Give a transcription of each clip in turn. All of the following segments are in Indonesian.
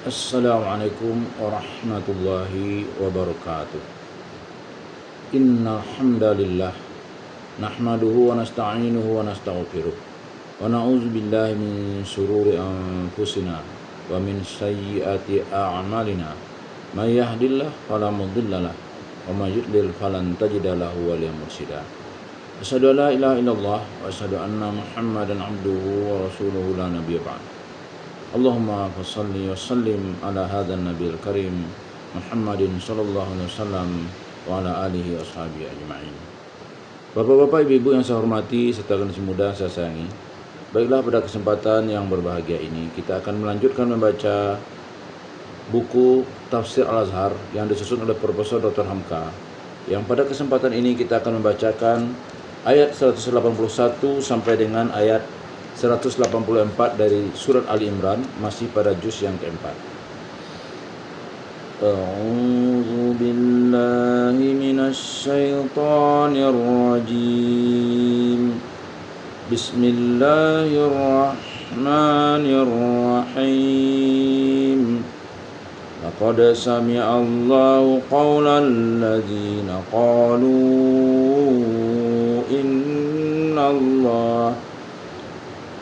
Assalamualaikum warahmatullahi wabarakatuh. Innal hamdalillah nahmaduhu wa nasta'inuhu wa nastaghfiruh wa na'udzu billahi min shururi anfusina wa min sayyiati a'malina. May yahdihillahu fala mudhillalah wa may yudlil falan tajida lahu waliyyan mursyida. Asyhadu an la ilaha illallah wa asyhadu anna Muhammadan abduhu wa rasuluhu la nabiyya ba'd. Allahumma salli wa sallim ala hadzal nabiyil karim Muhammadin sallallahu alaihi wasallam wa ala alihi wa ashabihi ajma'in. Bapak-bapak, ibu-ibu yang saya hormati serta generasi muda saya sayangi, baiklah pada kesempatan yang berbahagia ini kita akan melanjutkan membaca buku Tafsir Al-Azhar yang disusun oleh Profesor Dr. Hamka, yang pada kesempatan ini kita akan membacakan ayat 181 sampai dengan ayat 184 dari surat Ali Imran, masih pada juz yang keempat. A'udzu billahi minasy syaithanir rajim. Bismillahirrahmanirrahim. Laqad sami'a Allahu qaulal ladzina qalu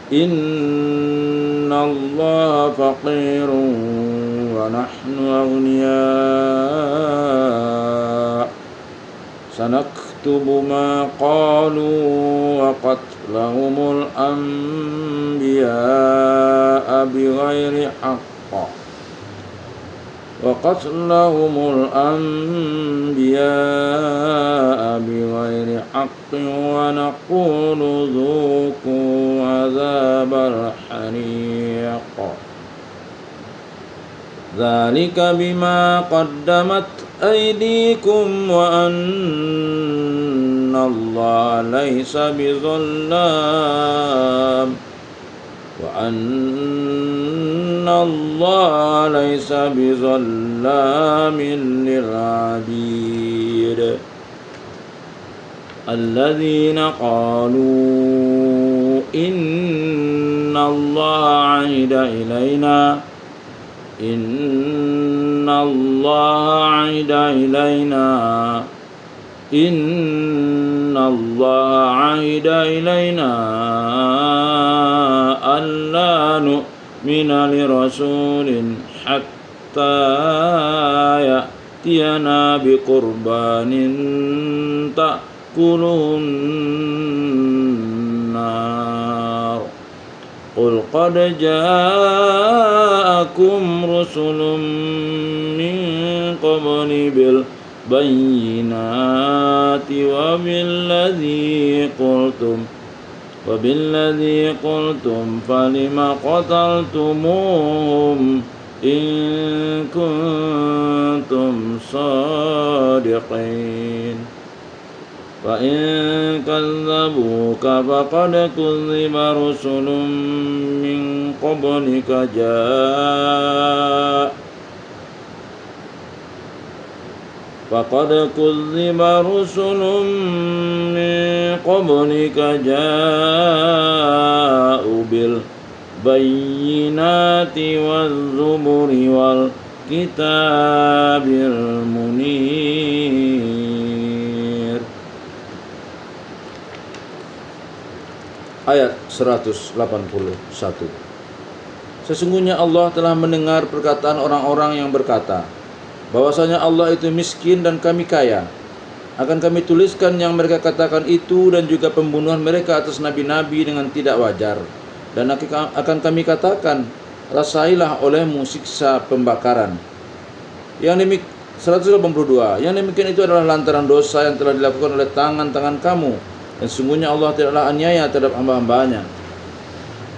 Inna Allah faqirun wa nahnu aghniya. Sanaktubu ma qalu wa qatlahumul anbiya'a bighairi haqq. وقتلهم الأنبياء بغير حق ونقول ذوقوا عذاب الحريق ذلك بما قدمت أيديكم وأن الله ليس بظلام للعبيد الذين قالوا إن الله عهد إلينا ألا نؤمن لرسول حتى يأتينا بقربان تأكله النار قل قد جاءكم رسل من قبلي بالبينات وبالذي قلتم فلم قتلتموهم إن كنتم صادقين فإن كذبوك فقد كذب رسل من قبلك جاءوا بالبينات والزبر والكتاب المنير. Ayat 181. Sesungguhnya Allah telah mendengar perkataan orang-orang yang berkata, bahwasanya Allah itu miskin dan kami kaya. Akan kami tuliskan yang mereka katakan itu dan juga pembunuhan mereka atas nabi-nabi dengan tidak wajar. Dan akan kami katakan, rasailah olehmu siksa pembakaran. Yang 182. Yang demikian itu adalah lantaran dosa yang telah dilakukan oleh tangan-tangan kamu. Dan sesungguhnya Allah tidaklah aniaya terhadap hamba-hambanya.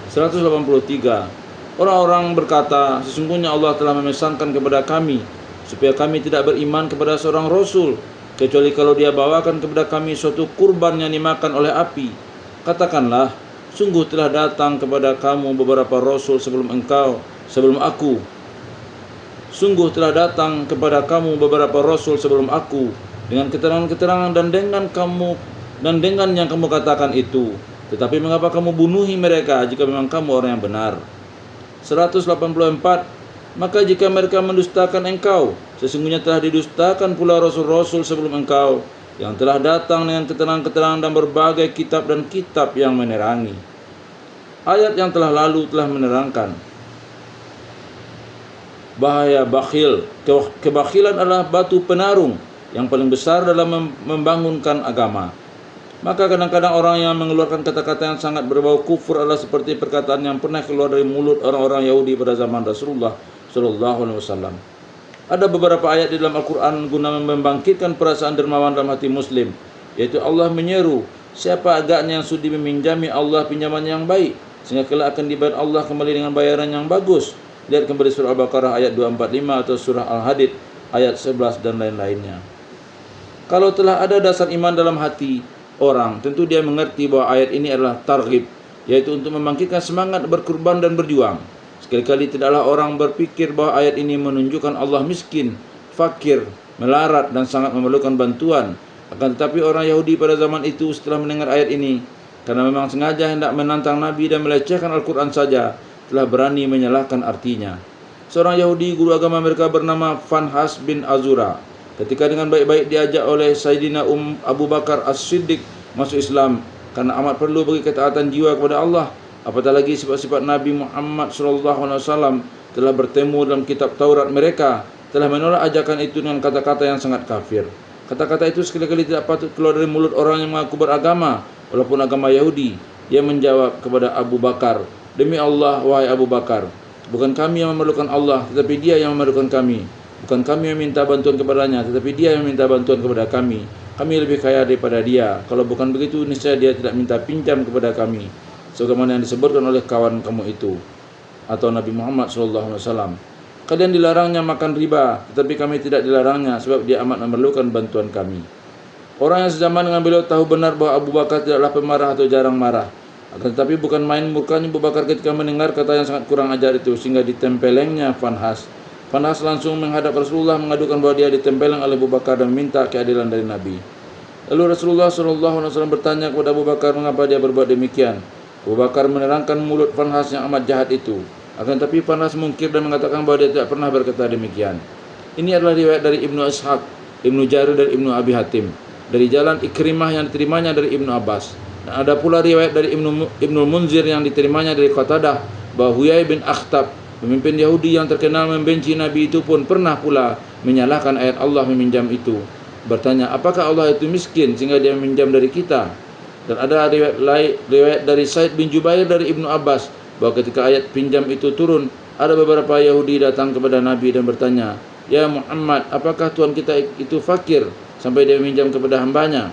183. Orang-orang berkata, sesungguhnya Allah telah memesankan kepada kami supaya kami tidak beriman kepada seorang rasul kecuali kalau dia bawakan kepada kami suatu kurban yang dimakan oleh api. Katakanlah, sungguh telah datang kepada kamu beberapa rasul sebelum aku. Sungguh telah datang kepada kamu beberapa rasul sebelum aku dengan keterangan-keterangan dan dengan yang kamu katakan itu. Tetapi mengapa kamu bunuhi mereka jika memang kamu orang yang benar? 184. Maka jika mereka mendustakan engkau, sesungguhnya telah didustakan pula rasul-rasul sebelum engkau, yang telah datang dengan keterangan-keterangan dan berbagai kitab dan kitab yang menerangi. Ayat yang telah lalu telah menerangkan bahaya bakhil. Kebakhilan adalah batu penarung yang paling besar dalam membangunkan agama. Maka kadang-kadang orang yang mengeluarkan kata-kata yang sangat berbau kufur adalah seperti perkataan yang pernah keluar dari mulut orang-orang Yahudi pada zaman Rasulullah SAW. Ada beberapa ayat di dalam Al-Quran guna membangkitkan perasaan dermawan dalam hati Muslim, yaitu Allah menyeru, siapa agaknya yang sudi meminjami Allah pinjaman yang baik, sehingga kelak akan dibayar Allah kembali dengan bayaran yang bagus. Lihat kembali surah Al-Baqarah ayat 245 atau surah Al-Hadid ayat 11 dan lain-lainnya. Kalau telah ada dasar iman dalam hati orang, tentu dia mengerti bahwa ayat ini adalah targhib, yaitu untuk membangkitkan semangat berkorban dan berjuang. Sekali-kali tidaklah orang berpikir bahwa ayat ini menunjukkan Allah miskin, fakir, melarat dan sangat memerlukan bantuan. Akan tetapi orang Yahudi pada zaman itu setelah mendengar ayat ini, karena memang sengaja hendak menantang Nabi dan melecehkan Al-Quran saja, telah berani menyalahkan artinya. Seorang Yahudi, guru agama mereka bernama Fanhas bin Azura, ketika dengan baik-baik diajak oleh Sayyidina Abu Bakar As-Siddiq masuk Islam, karena amat perlu bagi ketaatan jiwa kepada Allah. Apatah lagi sifat-sifat Nabi Muhammad SAW telah bertemu dalam kitab Taurat mereka, telah menolak ajakan itu dengan kata-kata yang sangat kafir. Kata-kata itu sekali-kali tidak patut keluar dari mulut orang yang mengaku beragama, walaupun agama Yahudi. Ia menjawab kepada Abu Bakar, demi Allah, wahai Abu Bakar, bukan kami yang memerlukan Allah, tetapi Dia yang memerlukan kami. Bukan kami yang minta bantuan kepadanya, tetapi Dia yang minta bantuan kepada kami. Kami lebih kaya daripada Dia. Kalau bukan begitu, niscaya Dia tidak minta pinjam kepada kami, sebagaimana yang disebutkan oleh kawan kamu itu, atau Nabi Muhammad SAW. Kalian dilarangnya makan riba, tetapi kami tidak dilarangnya, sebab dia amat memerlukan bantuan kami. Orang yang sezaman dengan beliau tahu benar bahwa Abu Bakar tidaklah pemarah atau jarang marah. Akan tetapi bukan main murkanya Abu Bakar ketika mendengar kata yang sangat kurang ajar itu, sehingga ditempelengnya Fanhas. Fanhas langsung menghadap Rasulullah mengadukan bahwa dia ditempeleng oleh Abu Bakar dan meminta keadilan dari Nabi. Lalu Rasulullah SAW bertanya kepada Abu Bakar mengapa dia berbuat demikian. Abu Bakar menerangkan mulut Fanhas yang amat jahat itu. Akan tetapi Fanhas mungkir dan mengatakan bahwa dia tidak pernah berkata demikian. Ini adalah riwayat dari Ibnu Ishaq, Ibnu Jarir dan Ibnu Abi Hatim, dari jalan Ikrimah yang diterimanya dari Ibnu Abbas. Dan ada pula riwayat dari Ibnu Munzir yang diterimanya dari Qatadah bahwa Huyai bin Akhtab, pemimpin Yahudi yang terkenal membenci Nabi itu pun pernah pula menyalahkan ayat Allah meminjam itu. Bertanya, apakah Allah itu miskin sehingga dia meminjam dari kita? Dan ada riwayat dari Said bin Jubair dari Ibnu Abbas bahwa ketika ayat pinjam itu turun, ada beberapa Yahudi datang kepada Nabi dan bertanya, ya Muhammad, apakah Tuhan kita itu fakir sampai dia meminjam kepada hambanya?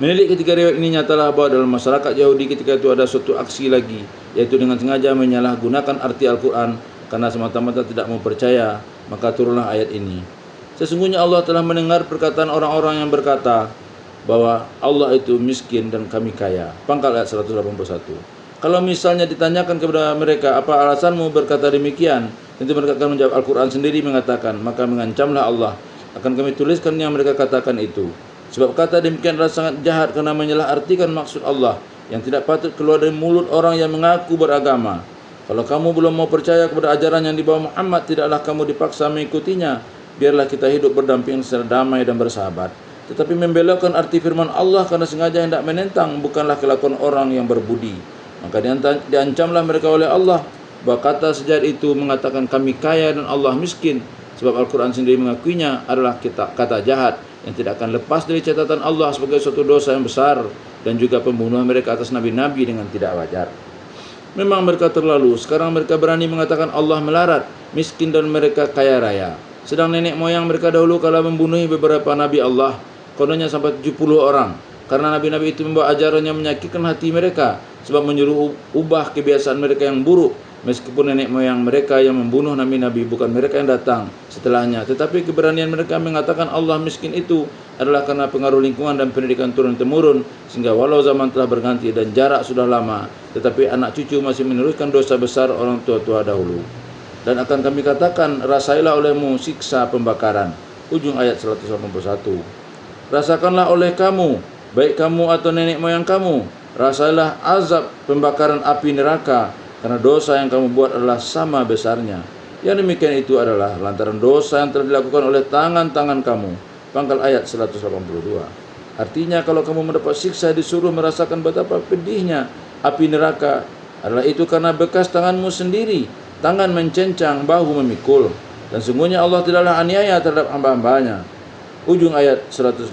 Menilik ketiga riwayat ini nyatalah bahwa dalam masyarakat Yahudi ketika itu ada suatu aksi lagi, yaitu dengan sengaja menyalahgunakan arti Al-Quran karena semata-mata tidak mau percaya, maka turunlah ayat ini. Sesungguhnya Allah telah mendengar perkataan orang-orang yang berkata bahwa Allah itu miskin dan kami kaya. Pangkal ayat 181. Kalau misalnya ditanyakan kepada mereka, apa alasanmu berkata demikian? Tentu mereka akan menjawab, Al-Quran sendiri mengatakan, maka mengancamlah Allah, akan kami tuliskan yang mereka katakan itu. Sebab kata demikian adalah sangat jahat karena menyalahartikan maksud Allah yang tidak patut keluar dari mulut orang yang mengaku beragama. Kalau kamu belum mau percaya kepada ajaran yang dibawa Muhammad, tidaklah kamu dipaksa mengikutinya. Biarlah kita hidup berdampingan secara damai dan bersahabat. Tetapi membelokkan arti firman Allah karena sengaja hendak menentang bukanlah kelakuan orang yang berbudi. Maka diancamlah mereka oleh Allah bahwa kata sejahat itu mengatakan kami kaya dan Allah miskin. Sebab Al-Quran sendiri mengakuinya adalah kata jahat yang tidak akan lepas dari catatan Allah sebagai suatu dosa yang besar dan juga pembunuhan mereka atas nabi-nabi dengan tidak wajar. Memang mereka terlalu, sekarang mereka berani mengatakan Allah melarat, miskin dan mereka kaya raya. Sedang nenek moyang mereka dahulu kala membunuh beberapa nabi Allah, kononnya sampai 70 orang. Karena nabi-nabi itu membawa ajaran yang menyakitkan hati mereka, sebab menyuruh ubah kebiasaan mereka yang buruk. Meskipun nenek moyang mereka yang membunuh nabi-nabi, bukan mereka yang datang setelahnya. Tetapi keberanian mereka mengatakan Allah miskin itu adalah karena pengaruh lingkungan dan pendidikan turun-temurun, sehingga walau zaman telah berganti dan jarak sudah lama, tetapi anak cucu masih meneruskan dosa besar orang tua-tua dahulu. Dan akan kami katakan, rasailah olehmu siksa pembakaran. Ujung ayat 181. Rasakanlah oleh kamu, baik kamu atau nenek moyang kamu, rasailah azab pembakaran api neraka, karena dosa yang kamu buat adalah sama besarnya. Yang demikian itu adalah lantaran dosa yang telah dilakukan oleh tangan-tangan kamu. Pangkal ayat 182. Artinya kalau kamu mendapat siksa disuruh merasakan betapa pedihnya api neraka, adalah itu karena bekas tanganmu sendiri. Tangan mencengcang, bahu memikul. Dan sungguhnya Allah tidaklah aniaya terhadap hamba-hambanya. Ujung ayat 182.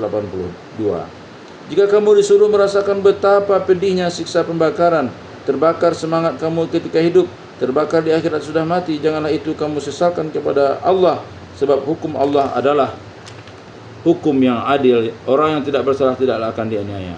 Jika kamu disuruh merasakan betapa pedihnya siksa pembakaran, terbakar semangat kamu ketika hidup, terbakar di akhirat sudah mati, janganlah itu kamu sesalkan kepada Allah, sebab hukum Allah adalah hukum yang adil. Orang yang tidak bersalah tidaklah akan dianiaya.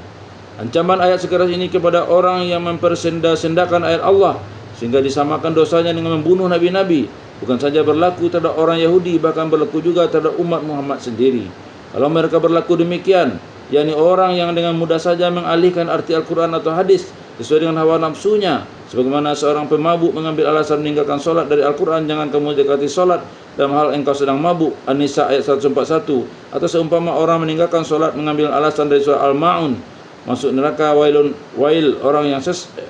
Ancaman ayat sekeras ini kepada orang yang mempersenda-sendakan ayat Allah sehingga disamakan dosanya dengan membunuh nabi-nabi bukan saja berlaku terhadap orang Yahudi, bahkan berlaku juga terhadap umat Muhammad sendiri. Kalau mereka berlaku demikian, yakni orang yang dengan mudah saja mengalihkan arti Al-Quran atau hadis sesuai dengan hawa nafsunya, sebagaimana seorang pemabuk mengambil alasan meninggalkan solat dari Al-Quran, jangan kamu dekati solat dalam hal engkau sedang mabuk, An-Nisa ayat 141. Atau seumpama orang meninggalkan solat mengambil alasan dari surah Al-Ma'un, masuk neraka wail orang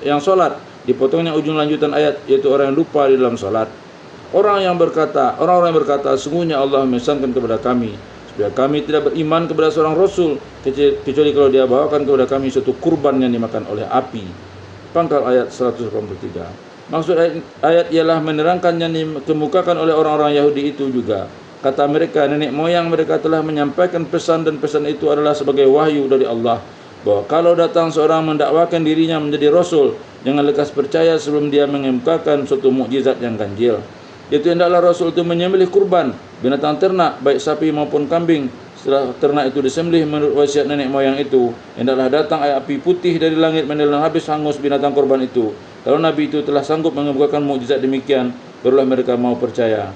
yang solat, dipotongnya ujung lanjutan ayat, yaitu orang yang lupa di dalam solat. Orang-orang yang berkata, sungguhnya Allah memesankan kepada kami supaya kami tidak beriman kepada seorang rasul kecuali kalau dia bawakan kepada kami suatu kurban yang dimakan oleh api. Pangkal ayat 183. Maksud ayat ialah menerangkan yang dikemukakan oleh orang-orang Yahudi itu juga. Kata mereka, nenek moyang mereka telah menyampaikan pesan, dan pesan itu adalah sebagai wahyu dari Allah, bahwa kalau datang seorang mendakwakan dirinya menjadi rasul, jangan lekas percaya sebelum dia mengemukakan suatu mukjizat yang ganjil. Yaitu hendaklah rasul itu menyembelih kurban binatang ternak, baik sapi maupun kambing. Setelah ternak itu disembelih menurut wasiat nenek moyang itu, hendaklah datang api putih dari langit menelan habis hangus binatang kurban itu. Kalau Nabi itu telah sanggup mengemukakan mukjizat demikian, barulah mereka mau percaya.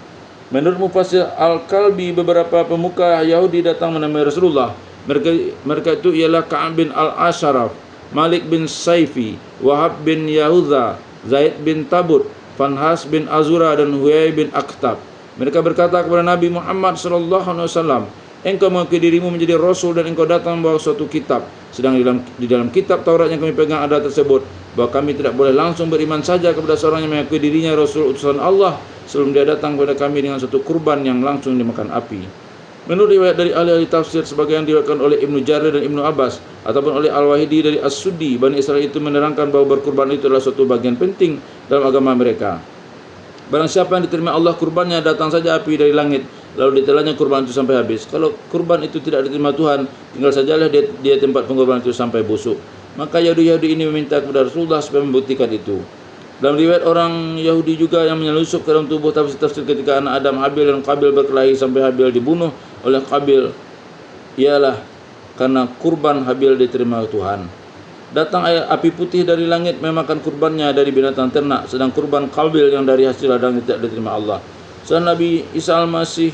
Menurut Mufassir Al-Kalbi, beberapa pemuka Yahudi datang menemui Rasulullah. Mereka itu ialah Ka'ab bin Al-Asharaf, Malik bin Saifi, Wahab bin Yahuza, Zaid bin Tabut, Fanhas bin Azura, dan Huyai bin Akhtab. Mereka berkata kepada Nabi Muhammad SAW, engkau mengakui dirimu menjadi rasul dan engkau datang membawa suatu kitab, sedang di dalam kitab Taurat yang kami pegang ada tersebut bahwa kami tidak boleh langsung beriman saja kepada seorang yang mengakui dirinya rasul utusan Allah sebelum dia datang kepada kami dengan suatu kurban yang langsung dimakan api. Menurut riwayat dari ahli-ahli tafsir sebagian diriwayatkan oleh Ibnu Jarir dan Ibnu Abbas ataupun oleh Al-Wahidi dari As-Suddi, Bani Israel itu menerangkan bahawa berkurban itu adalah suatu bagian penting dalam agama mereka. Barang siapa yang diterima Allah kurbannya, datang saja api dari langit lalu ditelannya kurban itu sampai habis. Kalau kurban itu tidak diterima Tuhan, tinggal sajalah dia tempat pengorbanan itu sampai busuk. Maka Yahudi ini meminta kepada Rasulullah supaya membuktikan itu. Dalam riwayat orang Yahudi juga yang menyelusup ke dalam tubuh tafsir ketika anak Adam Habil dan Qabil berkelahi sampai Habil dibunuh oleh Qabil ialah karena kurban Habil diterima Tuhan. Datang api putih dari langit memakan kurbannya dari binatang ternak, sedang kurban Qabil yang dari hasil ladang tidak diterima Allah. Setelah Nabi Isa Al-Masih,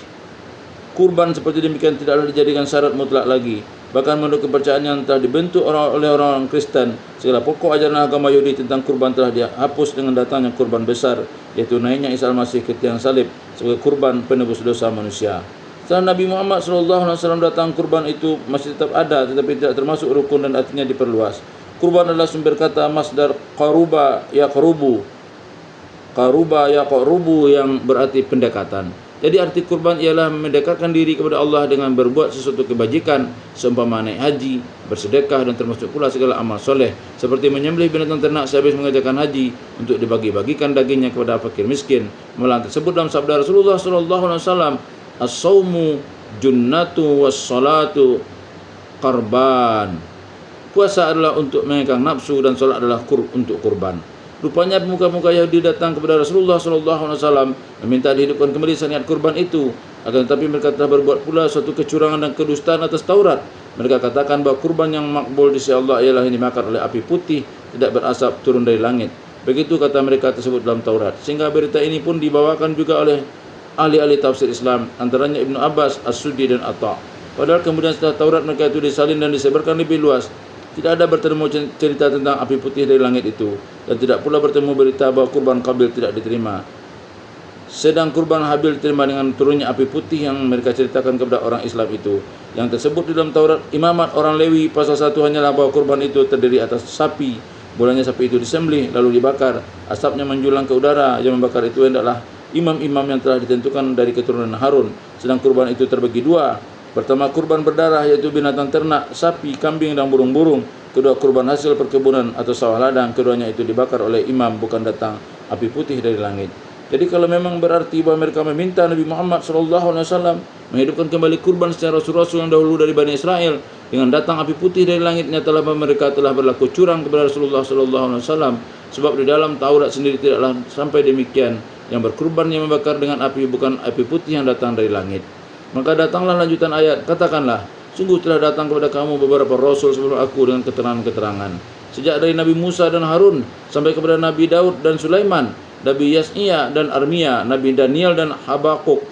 kurban seperti demikian tidaklah dijadikan syarat mutlak lagi. Bahkan menurut kepercayaan yang telah dibentuk oleh orang-orang Kristen, segala pokok ajaran agama Yahudi tentang kurban telah dihapus dengan datangnya kurban besar, yaitu naiknya Isa Al-Masih ke tiang salib sebagai kurban penebus dosa manusia. Setelah Nabi Muhammad SAW datang, kurban itu masih tetap ada tetapi tidak termasuk rukun dan artinya diperluas. Kurban adalah sumber kata masdar qaruba yaqrubu yang berarti pendekatan. Jadi arti kurban ialah mendekatkan diri kepada Allah dengan berbuat sesuatu kebajikan, seumpama naik haji, bersedekah, dan termasuk pula segala amal soleh seperti menyembelih binatang ternak sehabis mengerjakan haji untuk dibagi-bagikan dagingnya kepada fakir miskin. Malah tersebut dalam sabda Rasulullah SAW, as-sawmu junnatu was-salatu qarban. Puasa adalah untuk mengekang nafsu dan solat adalah untuk kurban. Rupanya pemuka-pemuka Yahudi datang kepada Rasulullah SAW meminta dihidupkan kembali syariat kurban itu. Akan tetapi mereka telah berbuat pula suatu kecurangan dan kedustaan atas Taurat. Mereka katakan bahawa kurban yang makbul di sisi Allah ialah yang dimakan oleh api putih, tidak berasap turun dari langit. Begitu kata mereka tersebut dalam Taurat. Sehingga berita ini pun dibawakan juga oleh ahli-ahli tafsir Islam, antaranya Ibnu Abbas, As-Suddi, dan Atta'. Padahal kemudian setelah Taurat mereka itu disalin dan disebarkan lebih luas, tidak ada bertemu cerita tentang api putih dari langit itu, dan tidak pula bertemu berita bahawa kurban Qabil tidak diterima. Sedang kurban Habil diterima dengan turunnya api putih yang mereka ceritakan kepada orang Islam itu. Yang tersebut di dalam Taurat Imamat orang Lewi pasal 1 hanyalah bahawa kurban itu terdiri atas sapi. Mulanya sapi itu disembelih lalu dibakar, asapnya menjulang ke udara. Yang membakar itu hendaklah imam-imam yang telah ditentukan dari keturunan Harun. Sedang kurban itu terbagi dua. Pertama, kurban berdarah, yaitu binatang ternak, sapi, kambing, dan burung-burung. Kedua, kurban hasil perkebunan atau sawah ladang. Keduanya itu dibakar oleh imam, bukan datang api putih dari langit. Jadi kalau memang berarti bahwa mereka meminta Nabi Muhammad SAW menghidupkan kembali kurban secara rasul-rasul yang dahulu dari Bani Israel dengan datang api putih dari langit, nyatalah bahwa mereka telah berlaku curang kepada Rasulullah SAW. Sebab di dalam Taurat sendiri tidaklah sampai demikian, yang berkurban yang membakar dengan api bukan api putih yang datang dari langit. Maka datanglah lanjutan ayat, katakanlah, sungguh telah datang kepada kamu beberapa rasul sebelum aku dengan keterangan-keterangan, sejak dari Nabi Musa dan Harun sampai kepada Nabi Daud dan Sulaiman, Nabi Yasnia dan Armia, Nabi Daniel dan Habakuk,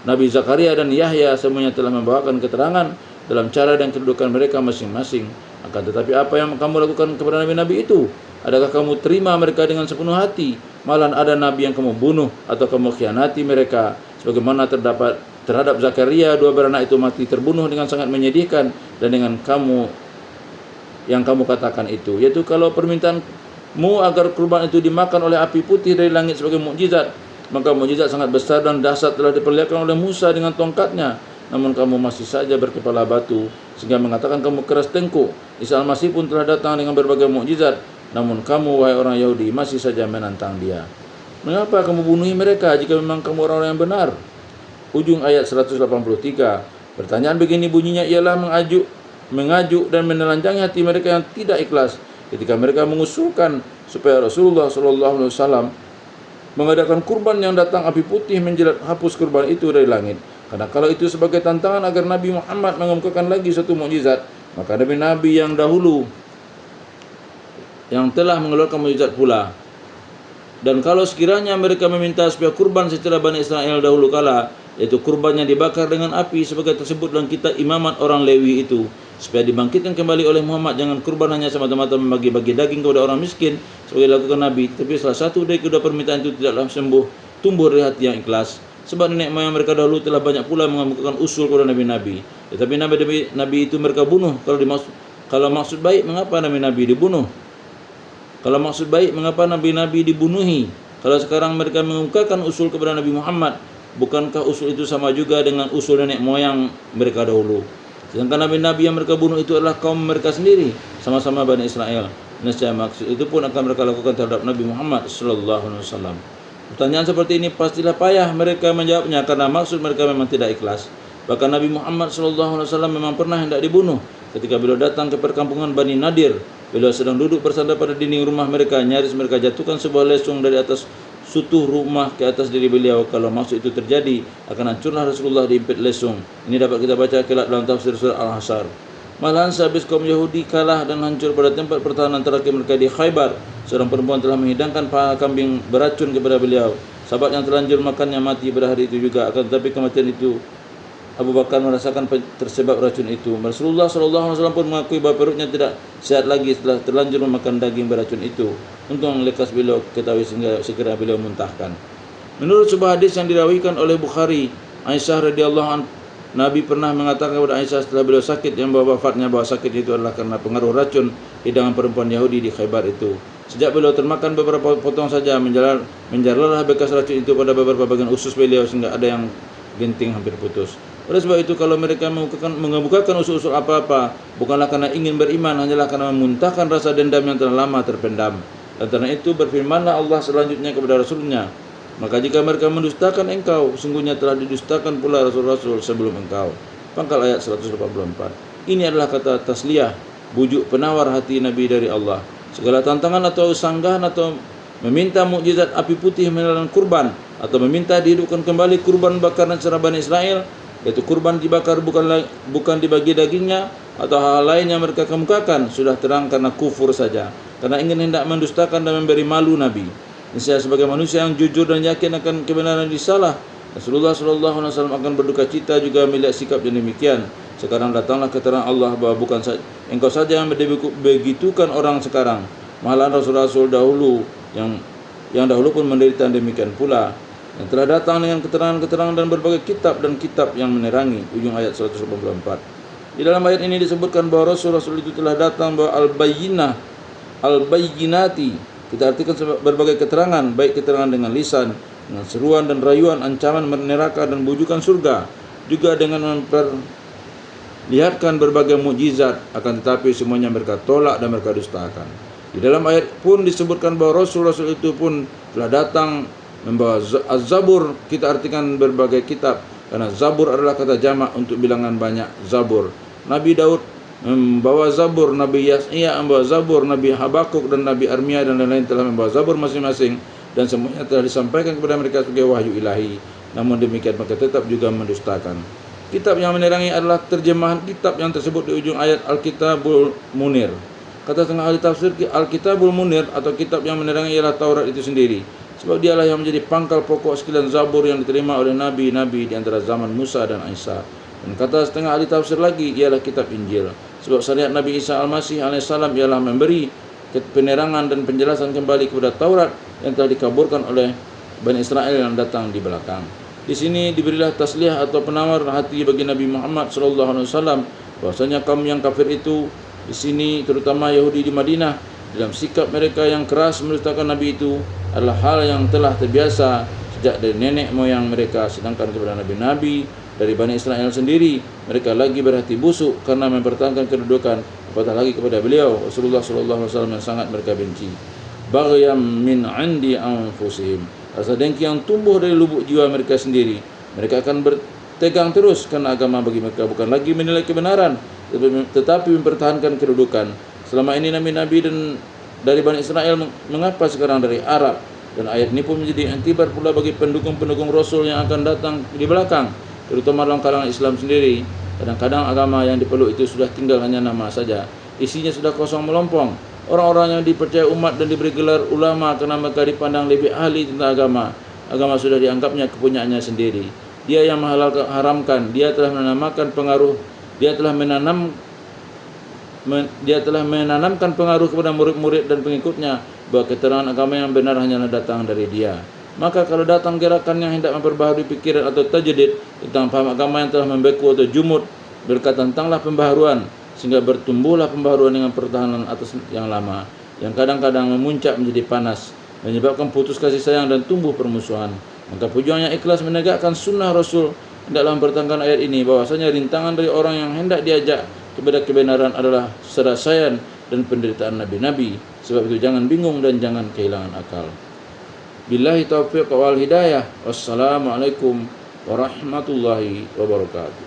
Nabi Zakaria dan Yahya. Semuanya telah membawakan keterangan dalam cara dan kedudukan mereka masing-masing. Akan tetapi apa yang kamu lakukan kepada nabi-nabi itu? Adakah kamu terima mereka dengan sepenuh hati? Malah ada nabi yang kamu bunuh atau kamu khianati mereka, sebagaimana terhadap Zakaria, dua beranak itu mati terbunuh dengan sangat menyedihkan, dan dengan kamu yang kamu katakan itu, yaitu kalau permintaanmu agar kurban itu dimakan oleh api putih dari langit sebagai mukjizat, maka mukjizat sangat besar dan dahsyat telah diperlihatkan oleh Musa dengan tongkatnya. Namun kamu masih saja berkepala batu sehingga mengatakan kamu keras tengkuk. Isa Al-Masih pun telah datang dengan berbagai mukjizat, namun kamu wahai orang Yahudi masih saja menantang dia. Mengapa kamu bunuhi mereka jika memang kamu orang-orang yang benar? Ujung ayat 183. Pertanyaan begini bunyinya ialah mengajuk dan menelanjangi hati mereka yang tidak ikhlas ketika mereka mengusulkan supaya Rasulullah SAW mengadakan kurban yang datang api putih menjilat hapus kurban itu dari langit. Karena kalau itu sebagai tantangan agar Nabi Muhammad mengemukakan lagi satu mukjizat, maka nabi-nabi yang dahulu yang telah mengeluarkan mukjizat pula. Dan kalau sekiranya mereka meminta supaya kurban secara Bani Israel dahulu kala, yaitu kurbannya dibakar dengan api sebagai tersebut dalam kitab imamat orang Lewi itu, supaya dibangkitkan kembali oleh Muhammad, jangan kurban hanya semata-mata membagi-bagi daging kepada orang miskin sebagai dilakukan Nabi, tapi salah satu dari kedua permintaan itu tidaklah tumbuh dari hati yang ikhlas. Sebab nenek moyang mereka dahulu telah banyak pula mengemukakan usul kepada nabi-nabi, tetapi nabi itu mereka bunuh. Kalau maksud baik, mengapa nabi-nabi dibunuh? Kalau maksud baik, mengapa nabi-nabi dibunuhi? Kalau sekarang mereka mengemukakan usul kepada Nabi Muhammad, bukankah usul itu sama juga dengan usul nenek moyang mereka dahulu? Sedangkan nabi-nabi yang mereka bunuh itu adalah kaum mereka sendiri, sama-sama Bani Israel. Nescaya maksud itu pun akan mereka lakukan terhadap Nabi Muhammad SAW. Pertanyaan seperti ini pastilah payah mereka menjawabnya, karena maksud mereka memang tidak ikhlas. Bahkan Nabi Muhammad SAW memang pernah hendak dibunuh. Ketika beliau datang ke perkampungan Bani Nadir, beliau sedang duduk bersandar pada dinding rumah mereka. Nyaris mereka jatuhkan sebuah lesung dari atas sutuh rumah ke atas diri beliau. Kalau maksud itu terjadi, akan hancurlah Rasulullah diimpit lesung. Ini dapat kita baca kelak dalam tafsir surah Al-Hasyr. Malahan sehabis kaum Yahudi kalah dan hancur pada tempat pertahanan terakhir mereka di Khaybar, seorang perempuan telah menghidangkan paha kambing beracun kepada beliau. Sahabat yang terlanjur makannya mati pada hari itu juga. Akan tetapi kematian itu Abu Bakar merasakan tersebab racun itu. Rasulullah SAW pun mengakui bahawa perutnya tidak sehat lagi setelah terlanjur memakan daging beracun itu. Untung lekas beliau ketahui sehingga segera beliau muntahkan. Menurut sebuah hadis yang dirawikan oleh Bukhari, Aisyah radhiyallahu anha, Nabi pernah mengatakan kepada Aisyah setelah beliau sakit yang bawa wafatnya, bahwa sakit itu adalah karena pengaruh racun hidangan perempuan Yahudi di Khaybar itu. Sejak beliau termakan beberapa potong saja, menjalarlah bekas racun itu pada beberapa bagian usus beliau sehingga ada yang genting hampir putus. Oleh sebab itu, kalau mereka mengemukakan usul-usul apa-apa, bukanlah karena ingin beriman, hanyalah karena memuntahkan rasa dendam yang telah lama terpendam. Dan karena itu berfirmanlah Allah selanjutnya kepada Rasulnya, maka jika mereka mendustakan engkau, sungguhnya telah didustakan pula Rasul-Rasul sebelum engkau. Pangkal ayat 184. Ini adalah kata tasliyah, bujuk penawar hati Nabi dari Allah. Segala tantangan atau sanggahan atau meminta mukjizat api putih menelan kurban, atau meminta dihidupkan kembali kurban bakaran secara Bani Israel, yaitu kurban dibakar bukan dibagi dagingnya, atau hal lain yang mereka kemukakan, sudah terang karena kufur saja, karena ingin hendak mendustakan dan memberi malu Nabi. Niscaya sebagai manusia yang jujur dan yakin akan kebenaran risalah, Rasulullah SAW akan berduka cita juga melihat sikap yang demikian. Sekarang datanglah keterangan Allah bahwa bukan engkau saja yang begitukan orang sekarang, malahan Rasul-Rasul dahulu yang dahulu pun menderita demikian pula, yang telah datang dengan keterangan-keterangan dan berbagai kitab yang menerangi. Ujung ayat 184. Di dalam ayat ini disebutkan bahwa Rasul-Rasul itu telah datang bahwa al-bayyinati. Kita artikan berbagai keterangan, baik keterangan dengan lisan dengan seruan dan rayuan, ancaman neraka dan bujukan surga, juga dengan memperlihatkan berbagai mukjizat, akan tetapi semuanya mereka tolak dan mereka dustakan. Di dalam ayat pun disebutkan bahawa Rasul-Rasul itu pun telah datang membawa Az-Zabur. Kita artikan berbagai kitab, karena Zabur adalah kata jamak untuk bilangan banyak Zabur. Nabi Daud membawa Zabur, Nabi Yesaya membawa Zabur, Nabi Habakuk dan Nabi Armia dan lain-lain telah membawa Zabur masing-masing, dan semuanya telah disampaikan kepada mereka sebagai wahyu ilahi. Namun demikian mereka tetap juga mendustakan. Kitab yang menerangi adalah terjemahan kitab yang tersebut di ujung ayat Al-Kitabul Munir. Kata setengah ahli tafsir, Al-Kitabul Munir atau kitab yang menerangi ialah Taurat itu sendiri, sebab dialah yang menjadi pangkal pokok sekalian Zabur yang diterima oleh nabi-nabi di antara zaman Musa dan Isa. Dan kata setengah ahli tafsir lagi ialah kitab Injil, sebab syariat Nabi Isa Al-Masih AS ialah memberi penerangan dan penjelasan kembali kepada Taurat yang telah dikaburkan oleh Bani Israel yang datang di belakang. Di sini diberilah tasliyah atau penawar hati bagi Nabi Muhammad SAW, bahwasanya kaum yang kafir itu di sini, terutama Yahudi di Madinah, dalam sikap mereka yang keras mendustakan Nabi itu adalah hal yang telah terbiasa sejak dari nenek moyang mereka. Sedangkan kepada nabi-nabi dari Bani Israel sendiri, mereka lagi berhati busuk karena mempertahankan kedudukan, apatah lagi kepada beliau Rasulullah SAW yang sangat mereka benci. Baghyam min indi anfusihim, rasa dengki yang tumbuh dari lubuk jiwa mereka sendiri. Mereka akan bertegang terus karena agama bagi mereka bukan lagi menilai kebenaran, tetapi mempertahankan kedudukan. Selama ini nabi-nabi dan dari Bani Israel mengapa sekarang dari Arab? Dan ayat ini pun menjadi intibar pula bagi pendukung-pendukung Rasul yang akan datang di belakang, terutama dalam kalangan Islam sendiri. Kadang-kadang agama yang dipeluk itu sudah tinggal hanya nama saja, isinya sudah kosong melompong. Orang-orang yang dipercaya umat dan diberi gelar ulama karena mereka dipandang lebih ahli tentang agama. Agama sudah dianggapnya kepunyaannya sendiri. Dia yang mengharamkan, dia telah menanamkan pengaruh kepada murid-murid dan pengikutnya bahawa keterangan agama yang benar hanyalah datang dari dia. Maka kalau datang gerakan yang hendak memperbaharui pikiran atau tajdid tentang paham agama yang telah membeku atau jumud, berkata tentanglah pembaharuan, sehingga bertumbuhlah pembaharuan dengan pertahanan atas yang lama, yang kadang-kadang memuncak menjadi panas, menyebabkan putus kasih sayang dan tumbuh permusuhan. Maka pejuang yang ikhlas menegakkan sunnah Rasul dalam mempertahankan ayat ini, bahwasanya rintangan dari orang yang hendak diajak kepada kebenaran adalah serasaian dan penderitaan nabi-nabi. Sebab itu jangan bingung dan jangan kehilangan akal. Billahi taufiq wal hidayah. Wassalamualaikum warahmatullahi wabarakatuh.